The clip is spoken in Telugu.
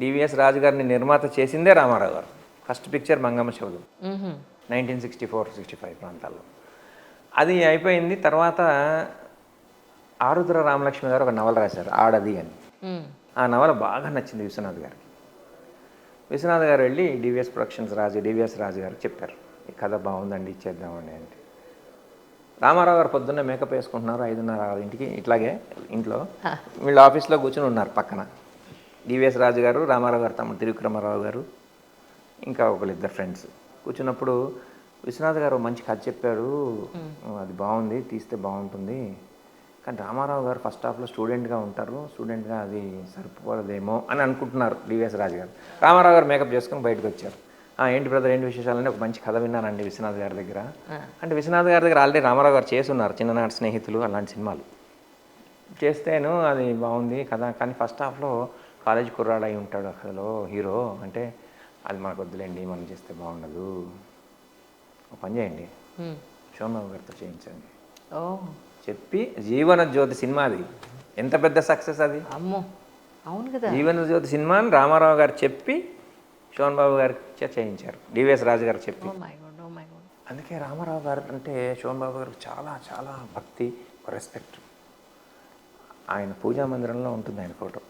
డివిఎస్ రాజు గారిని నిర్మాత చేసిందే రామారావు గారు. ఫస్ట్ పిక్చర్ మంగమ్మ శివలు 1964-65 ప్రాంతాల్లో. అది అయిపోయింది. తర్వాత ఆరుద్ర రామలక్ష్మి గారు ఒక నవల రాశారు, ఆడది అని. ఆ నవల బాగా నచ్చింది విశ్వనాథ్ గారికి. విశ్వనాథ్ గారు వెళ్ళి డివిఎస్ ప్రొడక్షన్స్ డివిఎస్ రాజు గారికి చెప్పారు, ఈ కథ బాగుందండి, ఇచ్చేద్దామండి అంటే. రామారావు గారు పొద్దున్నే మేకప్ వేసుకుంటున్నారు, 5:30 ఇట్లాగే ఇంట్లో వీళ్ళు ఆఫీస్లో కూర్చొని ఉన్నారు పక్కన. డివిఎస్ రాజు గారు, రామారావు గారు తమ్ముడు త్రివిక్రమరావు గారు, ఇంకా ఇద్దరు ఫ్రెండ్స్ కూర్చున్నప్పుడు విశ్వనాథ్ గారు మంచి కథ చెప్పారు, అది బాగుంది, తీస్తే బాగుంటుంది, కానీ రామారావు గారు ఫస్ట్ హాఫ్లో స్టూడెంట్గా ఉంటారు, స్టూడెంట్గా అది సరిపోదేమో అని అనుకుంటున్నారు డివిఎస్ రాజు గారు. రామారావు గారు మేకప్ చేసుకుని బయటకు వచ్చారు. ఏంటి బ్రదర్, ఏంటి విశేషాలని, ఒక మంచి కథ విన్నానండి విశ్వనాథ్ గారి దగ్గర అంటే. విశ్వనాథ్ గారి దగ్గర ఆల్రెడీ రామారావు గారు చేస్తున్నారు, చిన్ననాటి స్నేహితులు అలాంటి సినిమాలు చేస్తేను అది బాగుంది కథ, కానీ ఫస్ట్ హాఫ్లో కాలేజ్ కుర్రాడు అయి ఉంటాడు ఆ కథలో హీరో అంటే, అది మనకు వద్దులేండి, మనం చేస్తే బాగుండదు, ఒక పని చేయండి శోభన్ గారితో చేయించండి చెప్పి. జీవన జ్యోతి సినిమా, అది ఎంత పెద్ద సక్సెస్ అది. అమ్మో, అవును కదా. జీవన జ్యోతి సినిమా అని రామారావు గారు చెప్పి శోభన్ బాబు గారికి చేయించారు, డివిఎస్ రాజు గారు చెప్పి. అందుకే రామారావు గారు అంటే శోభన్ బాబు గారికి చాలా చాలా భక్తి, రెస్పెక్ట్. ఆయన పూజా మందిరంలో ఉంటుంది ఆయన ఫోటో.